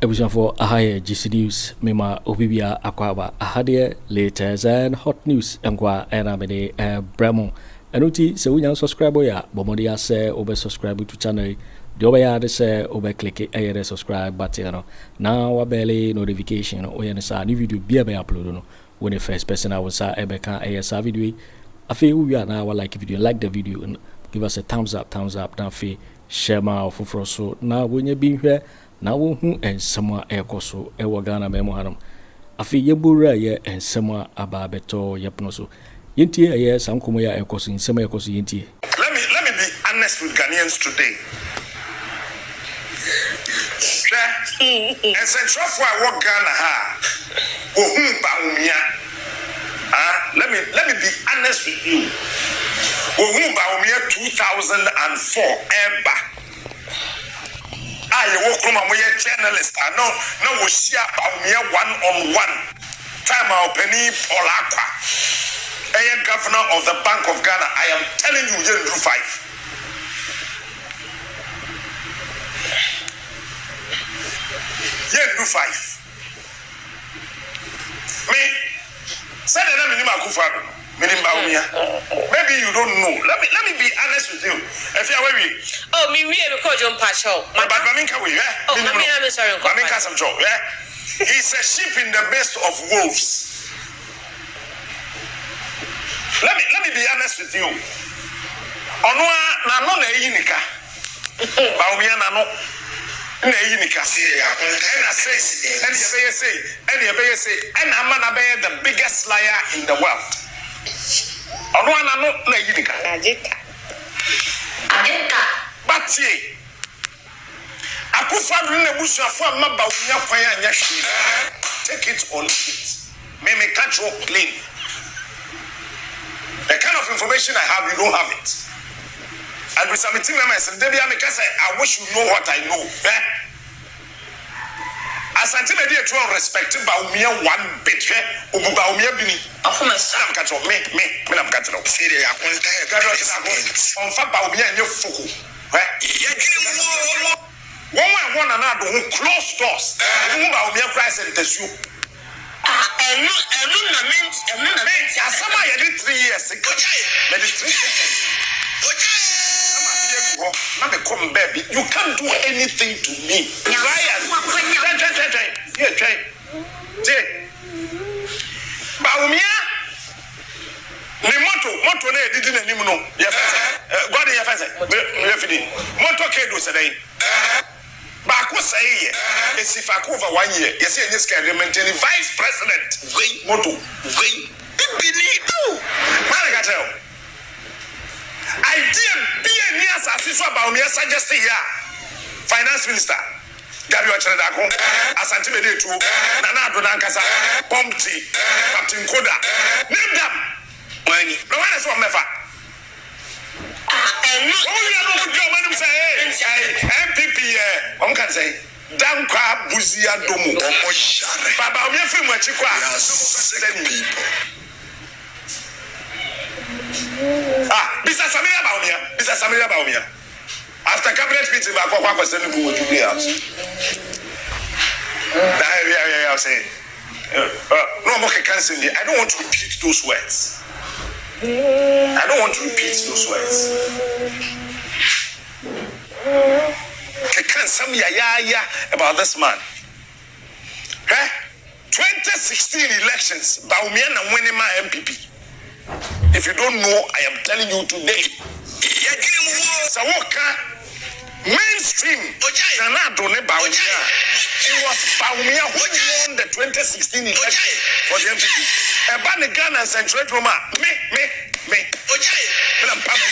Ebusan for Háte GC News, Mema Obibia Akwaba Háte latest and hot news Enkwa Aremeyaw Bremo. Enuti se wunya subscribe ya bomodi ase obe subscribe to channel. The obe ya se obe click the subscribe button no. Now wabele notification o ya sa new video bia be upload no. When the first person I was ebe kan sa video. Afi we are now like video, like the video and give us a thumbs up. Now fi share my for so now when you be here. Now who and someone ekoso ewo Ghana memo hanum afi yebura ye and someone ababeto yepnoso yenti ye sankomo ya ekoso nsema ekoso yenti. Let me be honest with Ghanaians today. And central for I Ghana ha Bawumia. Let me be honest with you. Bawumia 2004 ever. I work from a journalist. I know we share Bawumia one-on-one. Time our penny Polakwa, governor of the Bank of Ghana. I am telling you, you do 5. You do 5. Me, say the name of Akufo Addo. Bawumia. Maybe you don't know. Let me be honest with you. If you are very me because John Pacho. But Maminka we I'm sorry. Maminka some job, He's a sheep in the midst of wolves. Let me be honest with you. Onwa na no na yinika. Bawumia na no na yinika. And Amana be the biggest liar in the world. Onwa na no na yinika. But ye Akufo Addo na busuafo amma Bawumia kwan anya hwe. Take it or leave it. Me catch you plain. The kind of information I have, you don't have it. And with some team members, I wish you know what I know. Asante Bediatuo respect Bawumia one bit. Bawumia bini. I'm catch up. Me. I'm catch up. Firés, on fa Bawumia nye fuku. One another who close doors. Bawumia price and test you. Asama you did 3 years. But 3 seconds. Baby, you can't do anything to me. Try. Bawumia. The motto ne didn't any no. God in your face. Motto kedo say. Baako say it's if I cover 1 year. You see this can maintain vice president. Motto. Man I did be a near Assiswa Bawumia suggested here. Finance Minister Gabby Asante Bediatuo, Nana Donankasa, Pomti, Captain Koda. Name them. No one is one mefa. MPP, one can say, Dankwa Buzia Domo. Baba, we film what you Mr. Sammy Bawumia. After cabinet meeting, Kwaku was sending to the house. I'll say, no more canceling. I don't want to repeat those words. Can some about this man? 2016 elections, Bawumia na winning my MPP. If you don't know, I am telling you today. Mainstream. Bawumia. It was Bawumia who won the 2016 election for the MPP. And Ghana and Secrét Roma. Me. I'm power.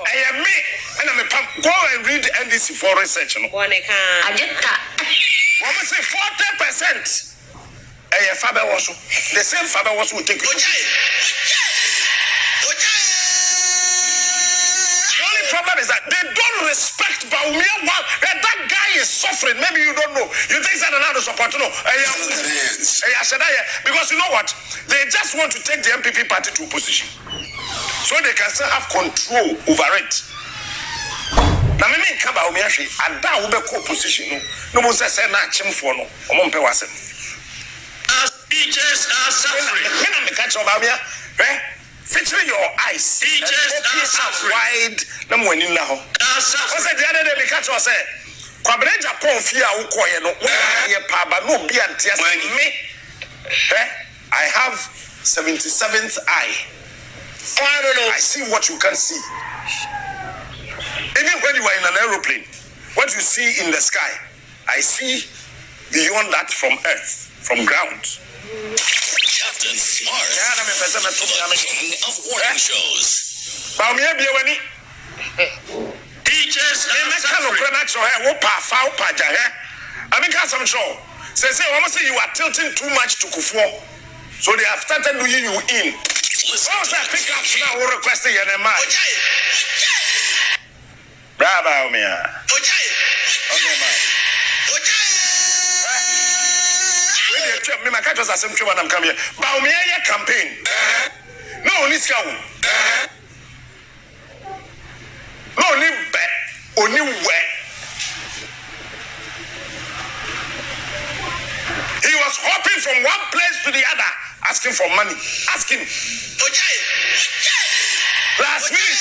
I am me. And I'm a pump. Go and read the NDC for research. Woman say 40%. Father was the same father was who take it. The only problem is that they don't respect Bawumia. That guy is suffering. Maybe you don't know. You think that another support? No. Because you know what? They just want to take the MPP party to opposition, so they can still have control over it. Na me nka Bawumia hwe ada wo be ko position no mo say na achemfo no omo mpe wasem. Teachers are suffering. When I'm catch Bawumia, featuring your eyes. Teachers are suffering. Wide na mo ani na ho. What's the other day me catch us say Kwabena Agyapong fia wo koye no ye pa ba no bi antia me. I have 77th eye. I don't know. I see what you can see. Even when you are in an aeroplane, what you see in the sky, I see beyond that from earth, from ground. Captain Smart. Yeah, I'm a person of warning shows. Bawumia biewani. Teachers are suffering. I mean, some show. Say, almost you are tilting too much to Kufo. So they have started doing you in. What's that pick up now? Who requested your name? Bravo, Bawumia. Okay, man. Me my catch was a simple one. I'm coming here. Bawumia campaign. No, this guy. No, only where. He was hopping from one place to the other, asking for money. Asking. Last minute.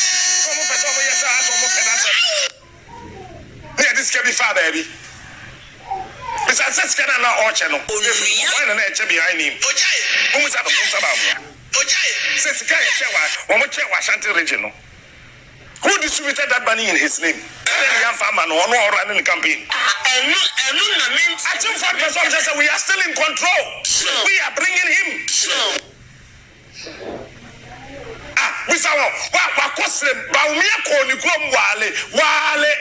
Yeah, this can be far, baby. It's a set scanner now, channel. Why not check behind him? Who is at the Bawumia? Says the guy, one more check Asante regional. Who distributed that money in his name? The young farmer no running the campaign. We are still in control. We are bringing him. We saw what Bawumia wale.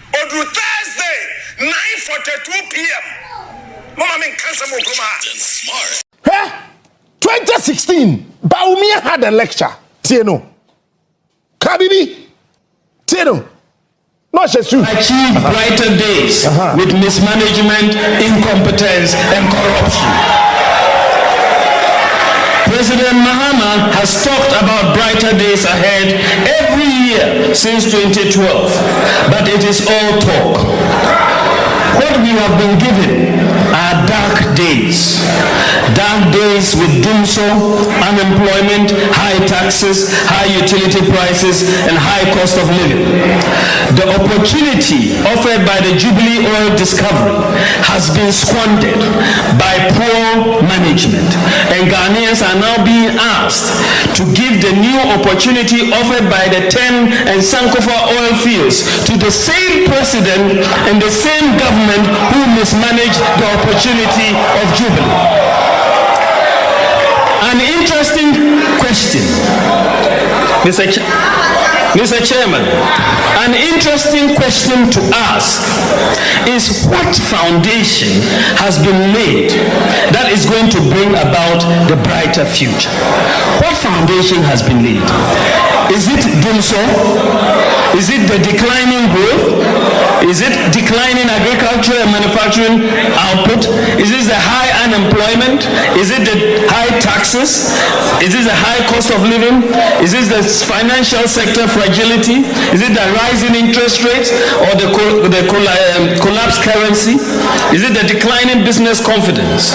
On Thursday, 9:42 p.m. Mama mean cancer Smart. 2016, Bawumia had a lecture. Tieno. Kabibi. Tieno. Not just you. Achieve brighter days with mismanagement, incompetence, and corruption. President Mahama has talked about brighter days ahead every year since 2012, but it is all talk. What we have been given are dark days. Dark days with doomso, unemployment, high taxes, high utility prices, and high cost of living. The opportunity offered by the Jubilee oil discovery has been squandered by poor management, and Ghanaians are now being asked to give the new opportunity offered by the 10 and Sankofa oil fields to the same president and the same government who mismanaged the opportunity of Jubilee. An interesting question, Mr. Chairman, an interesting question to ask is what foundation has been laid that is going to bring about the brighter future? What foundation has been laid? Is it doomso? Is it the declining growth? Is it declining agriculture and manufacturing output? Is it the high unemployment? Is it the high taxes? Is it the high cost of living? Is it the financial sector fragility? Is it the rising interest rates or the collapsed currency? Is it the declining business confidence?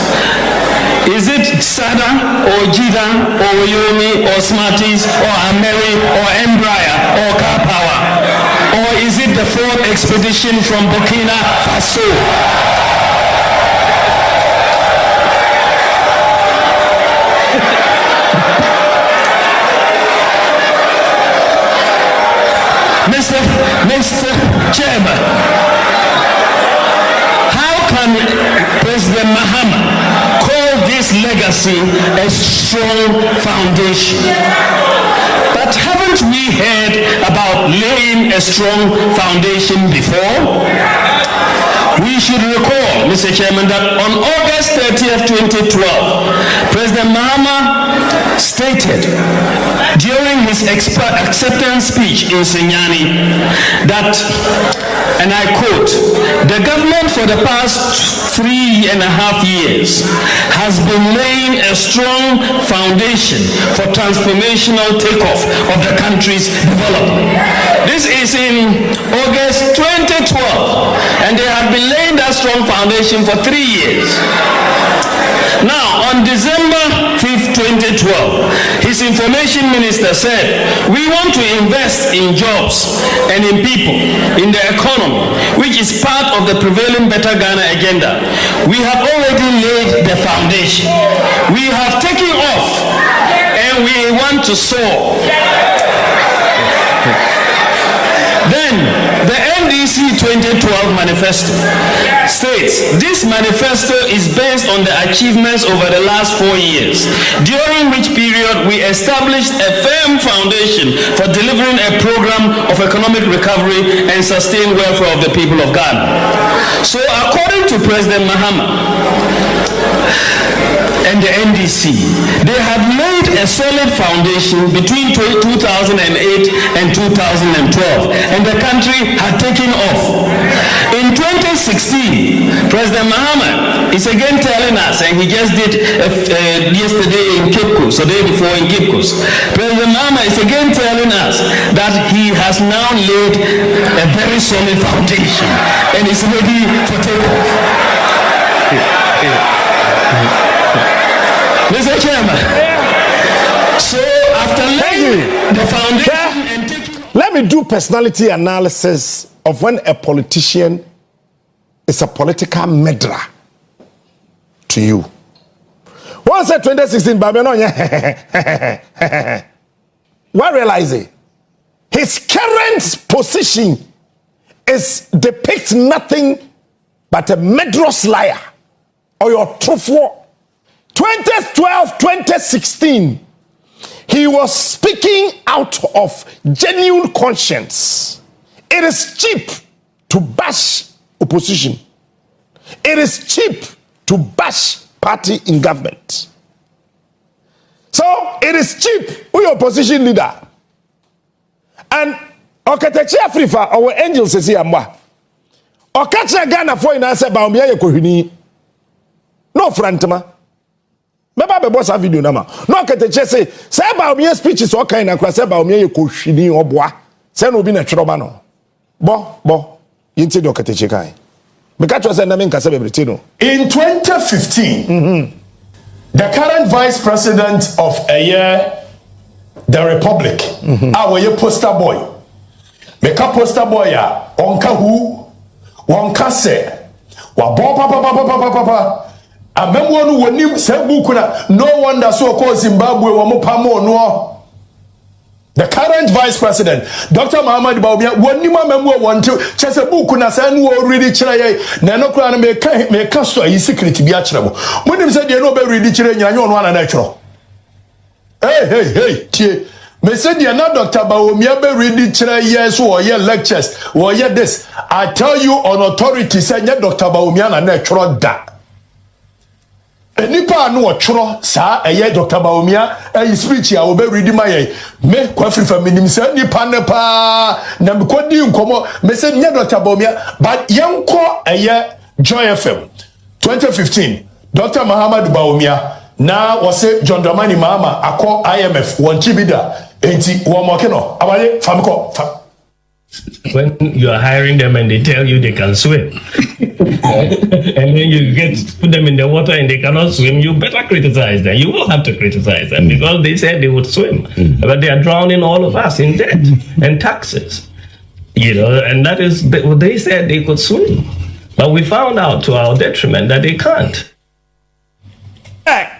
Is it SADA or JIDA or Yomi or Smarties or Ameri or Embraer or Car Power? Or is it the fourth expedition from Burkina Faso? Mr. Chairman, how can President Mahama call this legacy a strong foundation? But haven't we heard about laying a strong foundation before? We should recall, Mr. Chairman, that on August 30th, 2012, President Mahama stated during his acceptance speech in Senyani that, and I quote, "The government for the past 3.5 years has been laying a strong foundation for transformational takeoff of the country's development." This is in August 2012, and they have been laying that strong foundation for 3 years. Now, on December 5th, 2012, his information minister said, we want to invest in jobs and in people, in the economy, which is part of the prevailing Better Ghana agenda. We have already laid the foundation. We have taken off, and we want to soar. Then, the NDC 2012 manifesto states, this manifesto is based on the achievements over the last 4 years, during which period we established a firm foundation for delivering a program of economic recovery and sustained welfare of the people of Ghana. So according to President Mahama and the NDC, they have laid a solid foundation between 2008 and 2012, and the country had taken off. In 2016, President Mahama is again telling us, and he just did yesterday in Cape Coast, the day before in Cape Coast, President Mahama is again telling us that he has now laid a very solid foundation and is ready for takeoff. Mr. Chairman, so after laying the foundation and taking... Let me do personality analysis of when a politician is a political murderer to you. Once at 2016, what realize it? His current position is depicts nothing but a murderous liar or your truthful. 2012, 2016, he was speaking out of genuine conscience. It is cheap to bash opposition. It is cheap to bash party in government. So it is cheap with your opposition leader. And Okatechia Afrifa, our angels is here. Okacha Ghana for in answer Bawumia Campaign. No frantama. Meba be boss video na ma. No Okateche say Bawumia speech is all kind and say Bawumia Campaign oboa. Say no be na twroba no. Bo. Yinti do Okateche kai. Because was na me nkasa bebrete no. In 2015, the current vice president of the Republic, our poster boy, make a poster boy ya, onka who, onka se, wa bo papa. Amemwo no wonim sebuku na no wonder so call Zimbabwe wa mopamo no. The current vice president, Dr. Mahamadu Bawumia, wonim amemwo wonto chese buku na say no already kire ye na no kura na me ka so yi secret bi a kire mo. Monim say de no be ready kire nya nyo no ana na kire. Hey, tie. Me say de na Dr. Bawumia be ready kire ye so or ye lectures, or ye this. I tell you on authority say nya Dr. Bawumia na kire da. Enipa no otworo saa eye Dr. Bawumia speech ya obe read my me kwafri faminim say nipa ne pa na me kodi nkomo me say nya Dr. Bawumia but yenko eye Joy FM 2015 Dr. Mahamadu Bawumia na wose John Dramani Mahama akọ IMF won chibida enti wo mo ke no abaye famiko when you are hiring them and they tell you they can swim and then you put them in the water and they cannot swim, you better criticize them. You will have to criticize them because they said they would swim, but they are drowning all of us in debt and taxes, and that is, they said they could swim, but we found out to our detriment that they can't.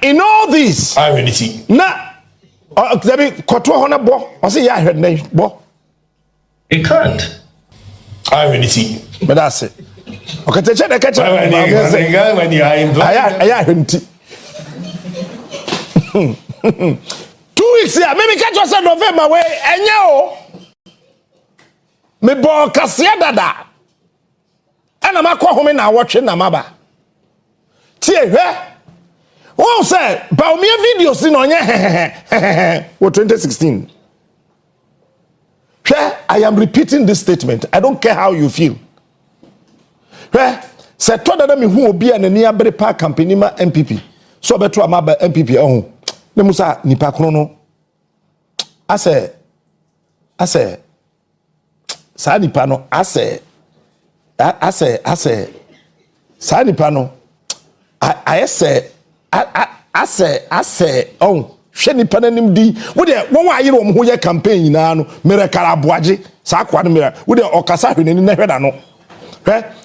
In all this, I really see. They can't. I really see. But that's it. Okay, when you are in 2 weeks here, maybe catch us in November way, and you me bo kasia dada. And I'm home now watching Namaba. Tie, who said Bawumia videos in on 2016. I am repeating this statement. I don't care how you feel. Say to that me who be an near park company ma MPP. So beto amaba MPP oh. Me musa nipa krono. I say Sani pano ase Sani pano I say oh sheni pananim di wo de won wa yire wo ye campaign na no mere karaboaje sa kwa no mere wo de okasa hwenani na hweda no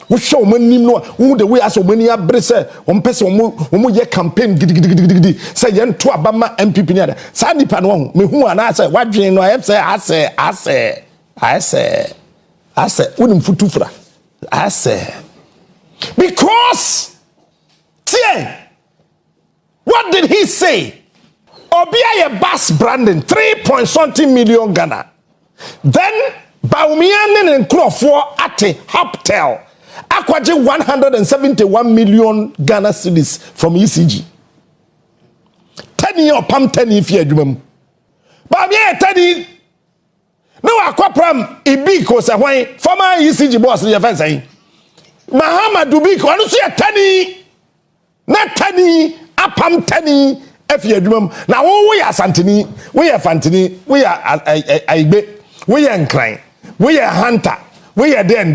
wo show manim no wo de we aso mani abre se wo pese wo ye campaign gidigidi se ye nto abama MPP ni ada sa nipa no ho me hu ana se wadwen no ase unim futufra ase because what did he say? Obia bus branding 3.something million Ghana. Then Bawumia and Klofo Ate Hopeson Adorye 171 million Ghana cedis from ECG. 10 year pam 10 if you adwum. Bawumia 10 no akwapram ibiko se hwan former ECG boss the offense saying Mahamadu Biko anu so 10 na 10 apam 10 if you adwum na we asanteni we fanteni we aigbe we nkran we hunter we den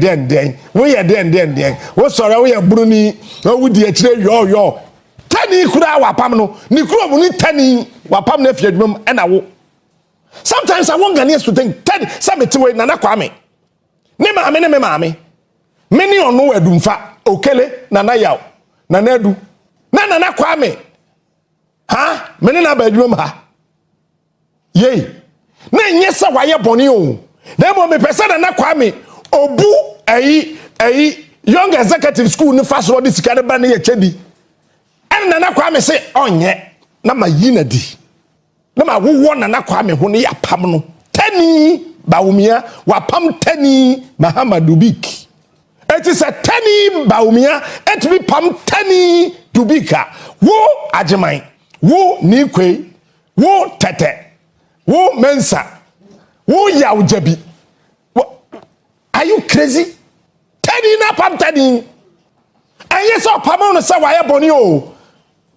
we den wo soro we bruni na wudi akire yo 10 kura wapam no ni kura mu ni 10 wapam na if you adwum e na wo. Sometimes I want Ghanaians to think, Ted, Sammy, Nana Kwame. Me maame. Many on no edumfa, okele, Nana Yaw, Nanedu. Nana Kwame. Ha? Many na bedroom ha. Yay. Na nyesa waya boni o. Nemo me pesa Nana Kwame. Obu young executive school ni fast road sikare ba na ye chedi. And Nana Kwame say onye na mayina di. Na ma wo na Kwame ho ne yapam no 10 Bawumia wapam 10 Mahamadu Bik. It is a 10 Bawumia et be pam 10 Dubika. Wo Ajeman, wo Nikwe, wo Tete, wo Mensa, wo Yaujabi. Are you crazy? 10 na pam 10. And yes, our pam no say why boni o.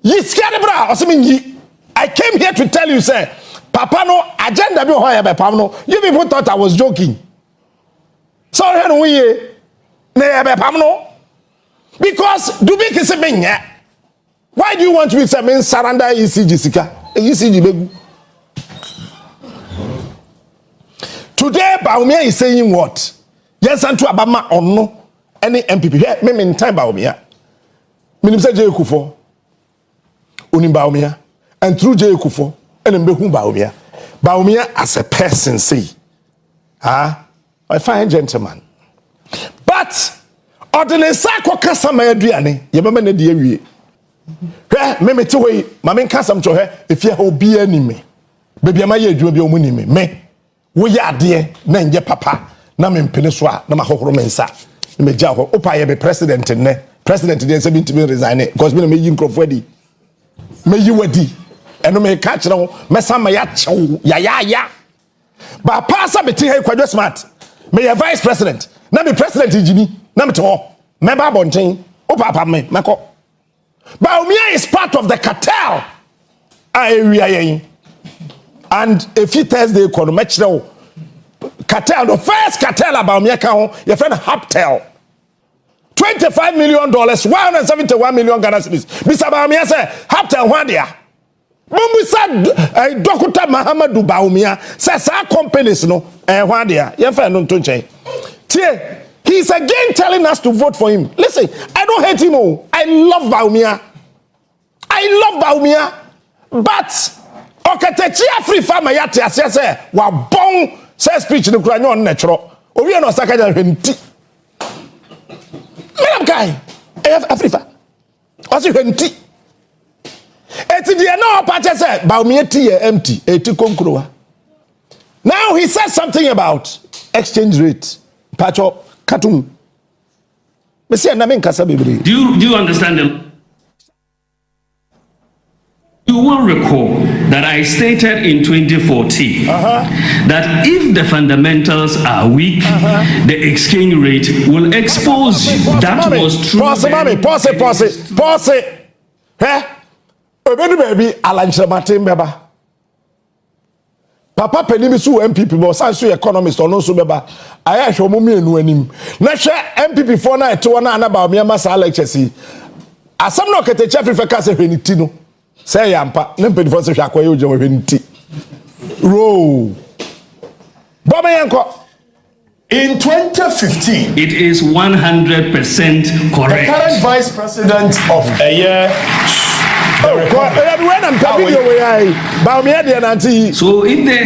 Yi scared bra o se yi. I came here to tell you, sir, Papa no agenda be hoya be pam no. You people thought I was joking. So when we na be pam no, because Dubik is a menya. Why do you want to be saying surrender ECG sika? ECG begu. Today Bawumia is saying what? Yes, and to Abama or no any MPP. Here, me in time Bawumia. Minim say Akufo. Unim Bawumia. And through Akufo, and Mbehu Bawumia as a person, see, a fine gentleman. But ordinary sako kasa ma aduane, ye mama na die wie. Hwe me mete we, ma men kasa mcho he, efia obi anime. Baby ama ye adwuma bi omu ni me. Wo ye ade na nje papa, na me mpene so a na mahohoro mensa. Me gya ho, opa ye be president ne. President dey say binti resign because me yi nkrofo adi. Me yi wadi. Eno me catch no me sama ya chew ya ba pasa beti he Kwadwo smart me ya vice president na me president ijini na me to me ba bonten o papa me meko Bawumia is part of the cartel area yen and if he Thursday ko no me kire cartel the first cartel Bawumia ka ho your friend Hopeson $25 million 171 million Ghana cedis Mr. Bawumia say Hopeson ho dia Musa Dr. Mahamadu Bawumia says our companies no one there. He's again telling us to vote for him. Listen, I don't hate him. I love Bawumia. But okatechia free farmer yate asese wa bon say speech no kura nyon natural. Owi no saka ja hwenti. Madam guy, Afrifa. Osi hwenti. Eti die no pache say Bawumia tea empty eti konkrowa. Now he says something about exchange rate. Pacho katum. Me say na me nkasa bebre. Do you understand them? You will recall that I stated in 2014 that if the fundamentals are weak, the exchange rate will expose you. That was true. Pause. Hey, Obedu baby, Alanche Martin Beba. Papa penimi su MPP bo san su economist ono so beba aya hwe mo mienu anim na hwe MPP for na eto na na Bawumia masa alleges asam no ketecha fifa ka se hweniti no say yampa na mpedifo se hwe akoye oje hweniti ro Baba yanko In 2015, It is 100% the correct. current vice president of a year, So if the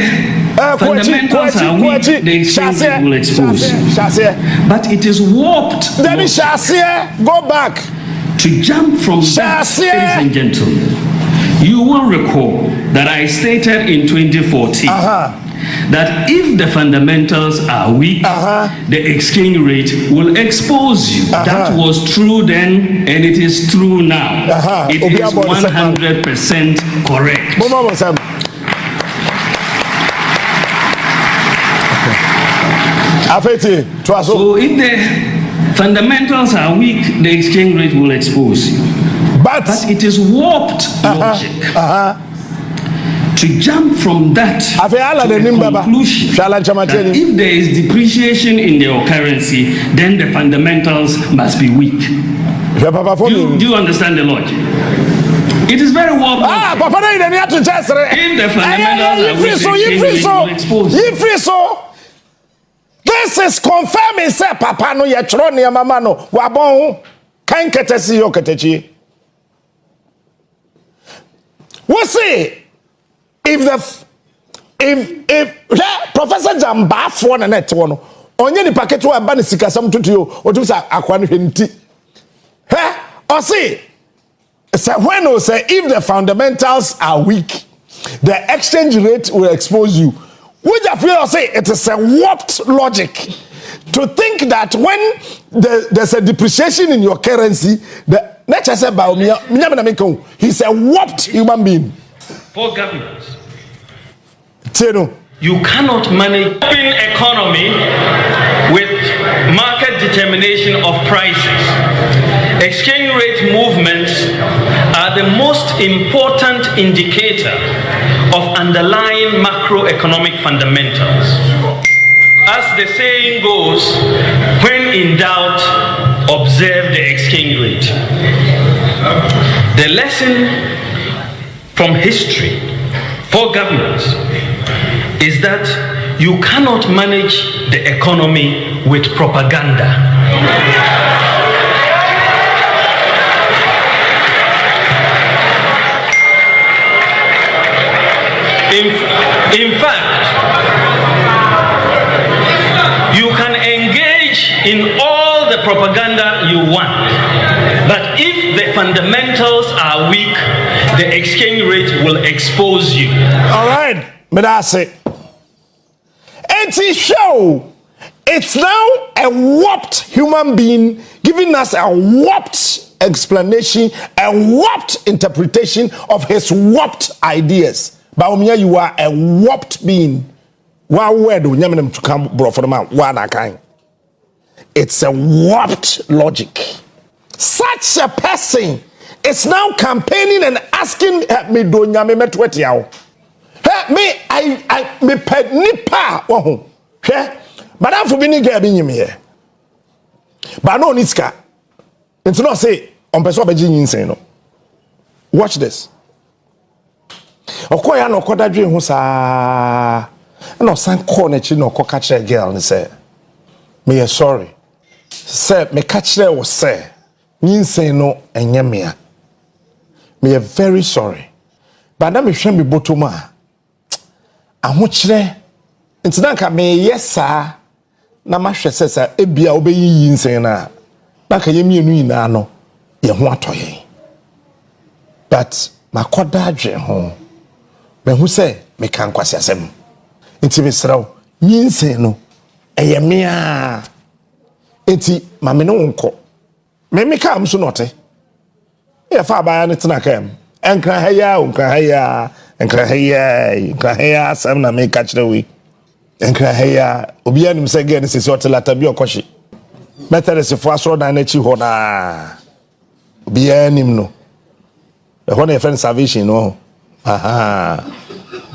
fundamentals are weak, the exchange rate will expose. But it is warped. Then go back. To jump from that, ladies and gentlemen, you will recall that I stated in 2014 that if the fundamentals are weak, the exchange rate will expose you. That was true then, and it is true now. It is 100% correct. So if the fundamentals are weak, the exchange rate will expose you. But it is warped logic to jump from that to the conclusion that if there is depreciation in your currency, then the fundamentals must be weak. Do you understand the logic? It is very warped. If the fundamentals are weak, the exchange rate will expose you. This is confirming say papa no ye tro ne mama no wabon kan ketesi yo ketechi. We see if Professor Jamba for na net no onye ni packet wa ba ne sikasam tutu yo otum sa akwa no hwenti. O see say when o say if the fundamentals are weak, the exchange rate will expose you. Would you feel say it is a warped logic to think that when there's a depreciation in your currency, the nature said Bawumia, he's a warped human being. For governments, you cannot manage open economy with market determination of prices. Exchange rate movements are the most important indicator of underlying macroeconomic fundamentals. As the saying goes, when in doubt, observe the exchange rate. The lesson from history for governments is that you cannot manage the economy with propaganda. In fact, you can engage in all the propaganda you want, but if the fundamentals are weak, the exchange rate will expose you. All right, but that's it. It's now a warped human being giving us a warped explanation, a warped interpretation of his warped ideas. Bawumia, you are a warped being. One word to come bro for the man. It's a warped logic. Such a person is now campaigning and asking me do nyame metweti yawo. Me me ped nipa wo ho. Madam for bini Gabby nyim here. But no niska. It's not say on person obeji nyinsen no. Watch this. Okoya no kodadwe ho saa na osan call na chi no koka kire girl ni say me sorry say me ka kire wo say nyinsen no enye me very sorry but na me hwe me bottom a aho kire ntina ka me yesa na ma hwe sesa ebia obeyi yinsen na ka ye mienu ina no ye ho atoye but makodadwe ho me hu say me kan kwase asem nti me sraw nyinsen no eye me a nti ma me no nko me ka am so note e fa ba ya ne tena kam enkra haya asem na me ka kire we enkra haya obi anim say ge ne sisi otelata bi okohye metere fo asoro dan na chi ho na obi anim no e ho na e friend salvation no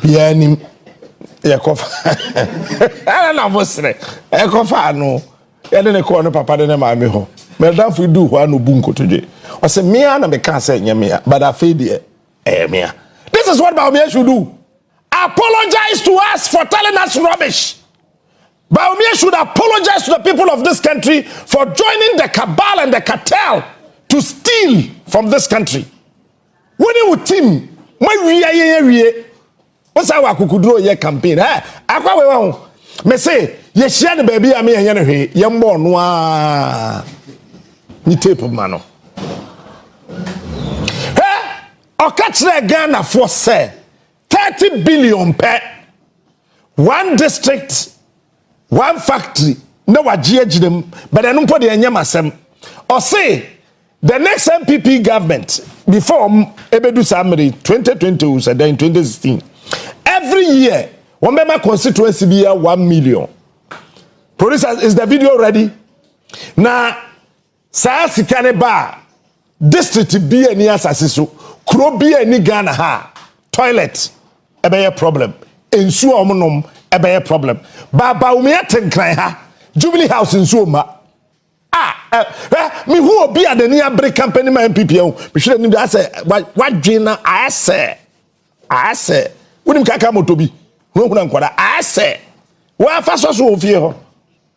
bianim Yekofa. I don't know what's it. Yekofa no. I didn't call no papa de ma me ho. Me don't fi do ho no bunko today. I say me na me can say nyame, but I feel the me. This is what Bawumia should do. Apologize to us for telling us rubbish. Bawumia should apologize to the people of this country for joining the cabal and the cartel to steal from this country. When you team, when we what's our Kukudro campaign? Akwa we ho. Me say, ye share the baby a me yen hwe, ye mbo no ni tape mano. Okachre Ghana for say 30 billion per one district, one factory. No wajie them, but I don't put the enyamasem. Or say the next MPP government before Ebedu Samri 2020 and then 2016. Every year, one member constituency be 1 million. Producer, is the video ready? Now, Sayasikane Bar district be any asasiso, Kro be any Ghana ha toilet. Ebe problem. Ensu omonom ebe problem. Bawumia tenkran ha. Jubilee House ensu ma. Me who be at the near break company my MPP o. Me should need to say what dream I say. Unim kaka motobi. No kuna nkwada I say. Wa fa so so ofie ho.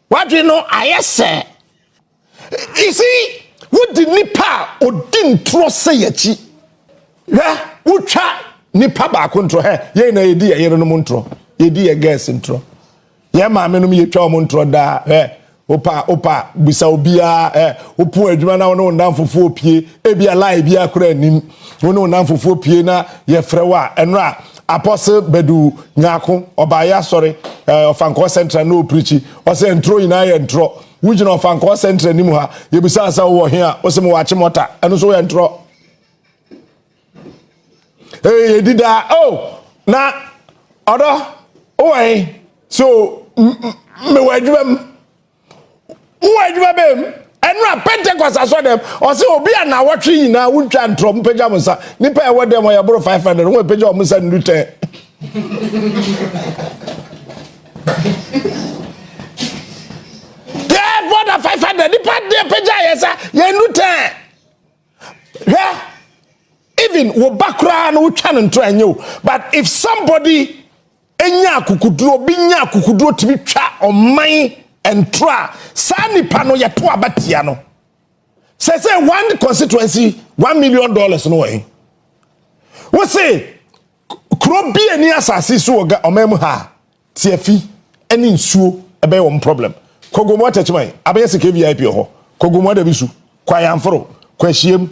What dream I say. You see, what the nipa odin tro say yachi. Ucha nipa ba kontro ye na yedi ye no montro yedi ye gas intro ye ma me no me twa montro da opa bisa obia opu adwuma na no ndan fofo opie e bia lie bia kura anim no ndan fofo opie na ye frewa enra apostle bedu nyako oba ya sorry ofanko central no preach o say intro ina ye intro wujina ofanko central nim ha ye bisa asa wo he a o se mo wache mota eno so ye intro. Hey, did that? Oh, now, other, oh, so, me wait them, and rap Pentecost, I saw them, or so be an hour tree now, would try and trump pajamas, nipper what them, I brought 500, one pajamas and return. Yeah, what a 500, nipper, dear pajamas, yeah, return. Yeah. Even wobakra no channel to anyo, but if somebody enya kukudro binya kukudro to be twa on mine and try sani pano ya to abatia no say one constituency $1 million no way we say kro bi ani asase so oga omem ha tiafi ani nsuo ebe wo problem kogomo atachman abayese KVIP ho kogomo da bisu kwa yamforo kwa hiem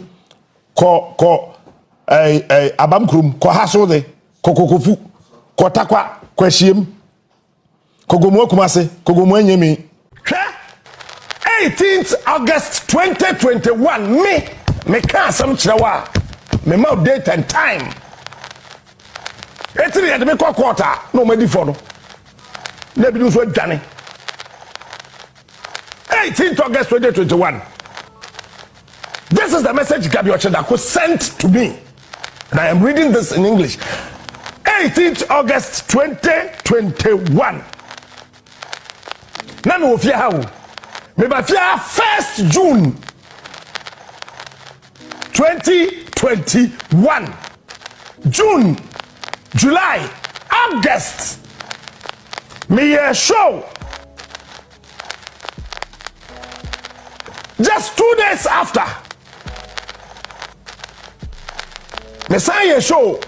ko abam krum ko haso de kokokofu ko takwa ko hiem kogomo kumase kogomo anyemi 18th August 2021 me can some chirawa me ma date and time etiri ya de me quarter no me di for no na bi so dwane 18th August 2021. This is the message Gabby sent to me. And I am reading this in English. 18th August 2021. Now me ofia how? Me ba fia 1st June 2021. June, July, August. Me show. Just 2 days after. Messiah show.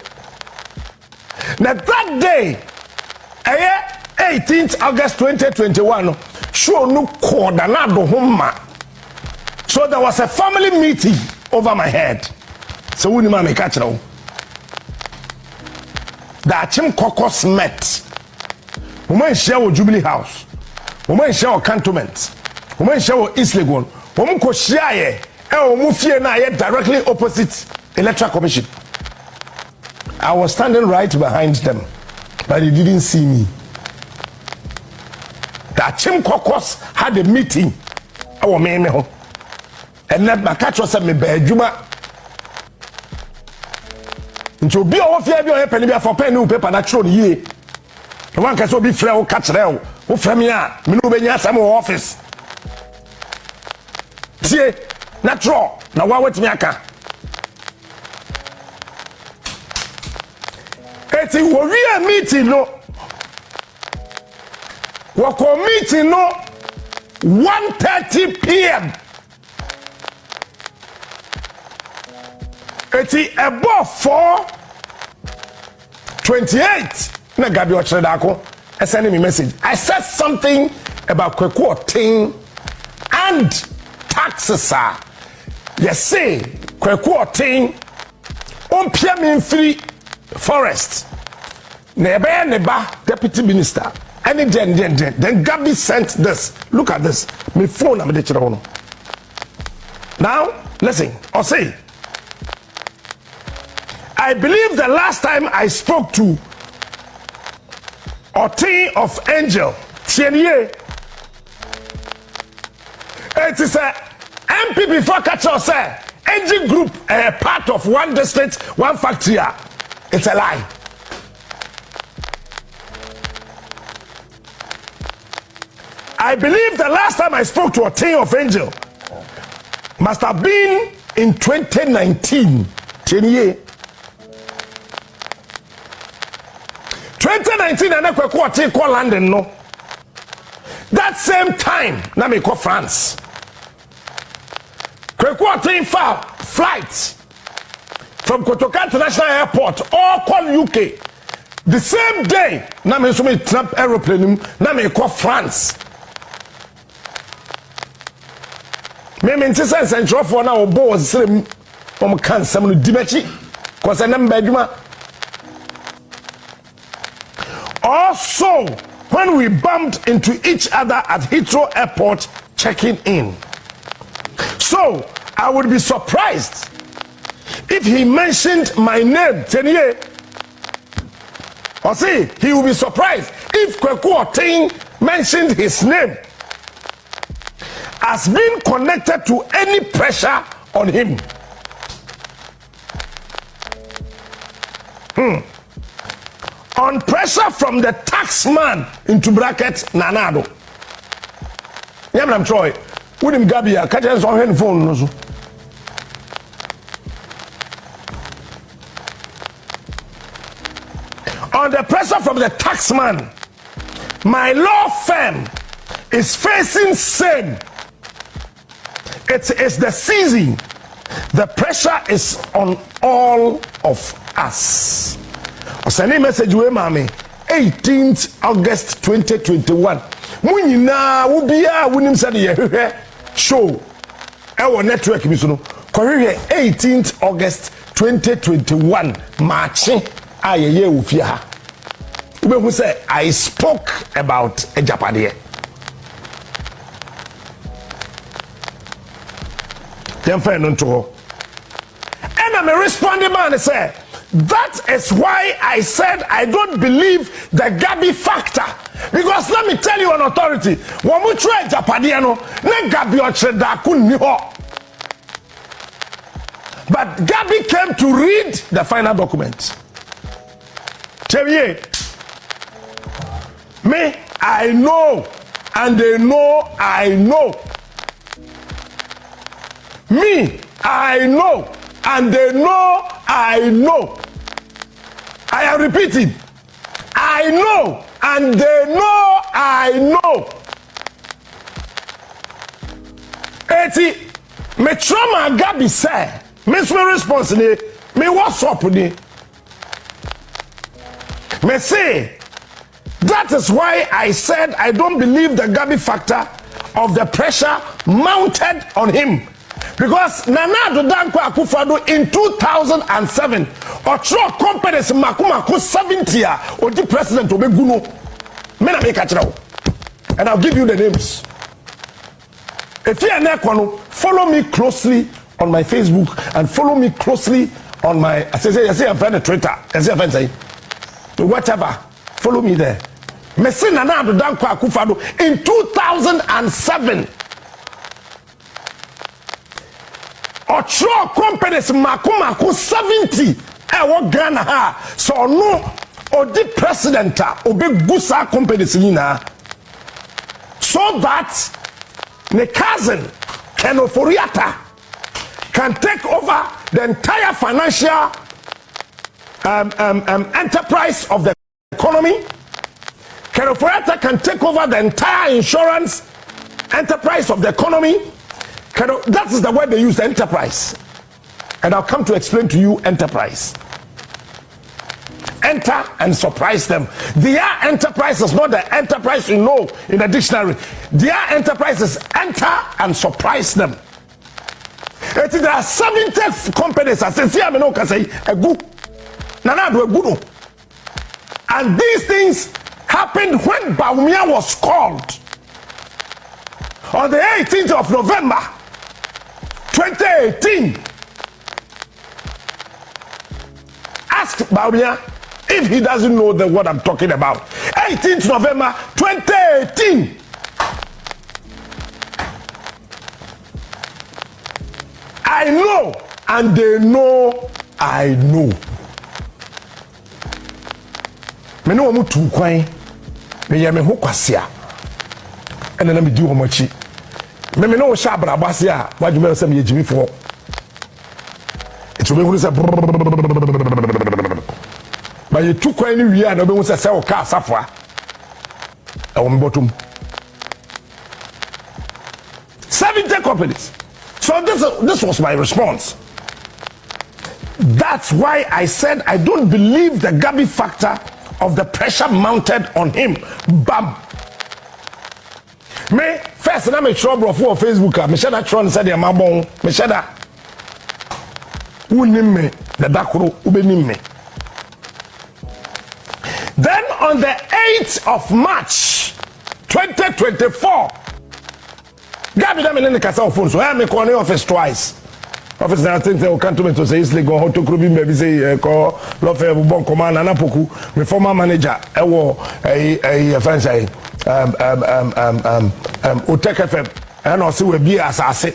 Now that day, 18th August 2021, show no coordinado homa. So there was a family meeting over my head. So we need to catch now. The Achim Caucus met. We might share with Jubilee House. We might share with cantonment. We might share with East Legon. We might share directly opposite Electoral Commission. I was standing right behind them, but they didn't see me. The Achim Caucus had a meeting. And then my catch was me bedjuma. Into be off here, be a penny for pen paper natural ye. The one can so be free or catch rel. Who from here? Minubenya some office. See, natural. Now what with me aka? It's a warrior meeting no. Wako meeting no 1:30 p.m. It's above 4:28. Na Gabby otchere darko sending me message. I said something about Kweku Annan and taxes. Yes, say Kweku Annan on PM free forest. Neba deputy minister. And then Gabby sent this. Look at this. My phone I'm the now listen. I'll say. I believe the last time I spoke to Otin of Angel, Tienye, it is a MP before Kacho say, Angel Group, a part of one district, one factory. It's a lie. I believe the last time I spoke to Otin of Angel must have been in 2019. Tienye. 2019 and Kweku Annan call London no. That same time, na me call France. Kweku Annan flights from Kotoka International Airport or call UK. The same day, na me so me trap aeroplane na me call France. Me ntisa central for na obo was slim can some no dimechi cause na mbadwuma. Also, when we bumped into each other at Heathrow Airport checking in. So, I would be surprised if he mentioned my name, Tenye. Or see, he will be surprised if Kweku Annan mentioned his name as being connected to any pressure on him. On pressure from the taxman into bracket Nanado. Yamam Troy, William Gabby, catch us on her phone. On the pressure from the taxman, my law firm is facing same. It is the season. The pressure is on all of us. Send a message we mami 18th August 2021. Munyina wo bia wonim say the show our network bi so no 18th August 2021 March ayeye wo fia ha. We who say I spoke about Ejapade. Gyamfi no to. And I'm responding man say that is why I said I don't believe the Gabby factor. Because let me tell you an authority. When we try Japadiano, ne Gabby otchere darko ni ho. But Gabby came to read the final document. Chevier. Me, I know. And they know I know. Me, I know. And they know I know. I am repeating. I know and they know I know. Eti me trauma Gabby say. Me small response ni. Me what's up ni. Me say that is why I said I don't believe the Gabby factor of the pressure mounted on him. Because Nana Danko Akufo Addo in 2007, otchere companies makumako 70 or the president obeguno. Me na make a and I'll give you the names. If you are not follow me closely on my Facebook and follow me closely on my I say I'm friend Twitter. I say whatever. Follow me there. Me say Nana Danko Akufo Addo in 2007. Otchere companies makumako 70 what Ghana ha so no odi president obe gusa companies nyina so that the cousin Ken Ofori Atta can take over the entire financial enterprise of the economy. Ken Ofori Atta can take over the entire insurance enterprise of the economy. That is the word they use, enterprise. And I'll come to explain to you enterprise. Enter and surprise them. Their enterprise is not the enterprise you know in the dictionary. Their enterprise is enter and surprise them. There are 70 companies. I say, I know, say a good. And these things happened when Bawumia was called on the 18th of November 2018. Ask Bawumia if he doesn't know what I'm talking about. 18th November 2018. I know, and they know I know. Me no mu tu kwan. Me ye me ho kwasia. Ene na me di omochi. Me no sha brabasia, wadwuma se me ye Gyamfi. It will be say but you took any we are no be say say o ka safwa. E wo me bottom. 70 companies. So this was my response. That's why I said I don't believe the Gabby factor of the pressure mounted on him. Bam. Me first na me trouble for Facebook. Me share that tron said the mabon. Me share that. Unim me the darko ubenim me. Then on the 8th of March 2024, Gabby dame in the Casa phone, so I am calling office twice. Office now think they can't to say it's go how to be maybe say call love bon command and apoku my former manager a franchise otchere FM and also we be asase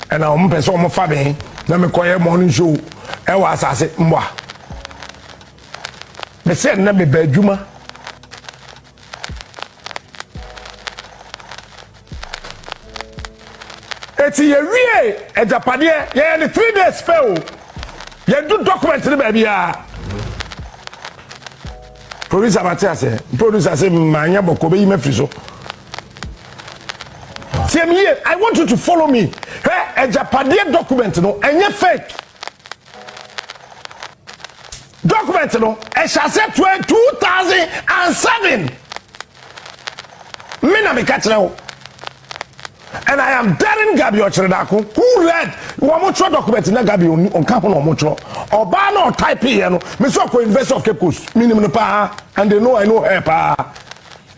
and I'm person mo fa me na me call morning show e wa asase mwa me say na me ba adwuma eti ye wie ejapade ye the 3 days spell ye do document ni ba bia producer say manya boko be yima friso tell me I want you to follow me ejapade document no enye fake document no e shall say 2007 me na me catch now. And I am daring Gabby otchere who read one document na Gabby on camp on motro or ban or type here no me so ko University of Cape Coast minimum pa and they know I know her pa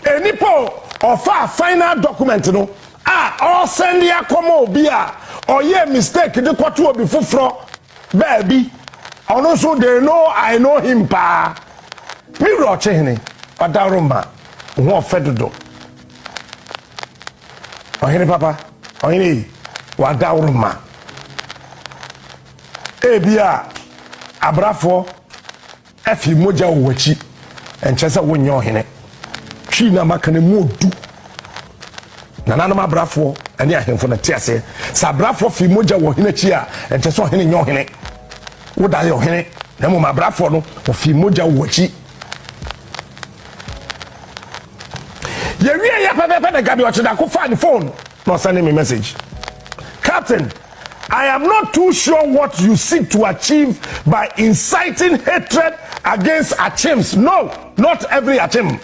enipo of our final document no all send ya come obi or ye mistake de kwatu obi foforo baby and also they know I know him pa me roche hene odaroma who fedodo ohini papa ohini wadawruma ebia abrafo afi moja owachi enchesa wonyo ohini twi na makane modu na nanam abrafo ani ahemfo na tiase sa abrafo fi moja wo ohini chi a enchesa ohini nyo ohini woda ye ohini na mo abrafo no ofi moja owachi ye papa Gabby otchere Akufo the phone no sending me message. Captain, I am not too sure what you seek to achieve by inciting hatred against Achims. No, not every Achim.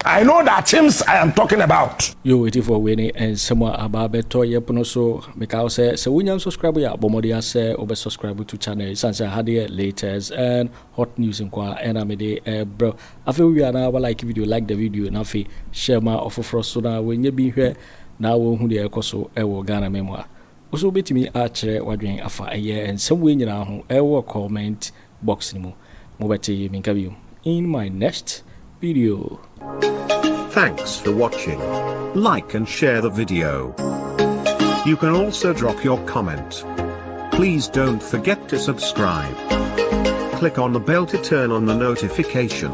I know the Achims I am talking about. You waiting for winning and someone about better yepono so because say when you subscribe ya bomodia say obe subscribe to channel Asante Háte latest and hot news in kwa and amede bro afi we are now like video like the video na afi share ma Ato Forson na when you be here na wo hu de ekoso e wo Ghana memoa oso betimi a chere wadwen afa eye and some we nyina ho e wo comment box ni mu mo beti minka bi in my next video. Thanks for watching. Like and share the video. You can also drop your comment. Please don't forget to subscribe. Click on the bell to turn on the notification.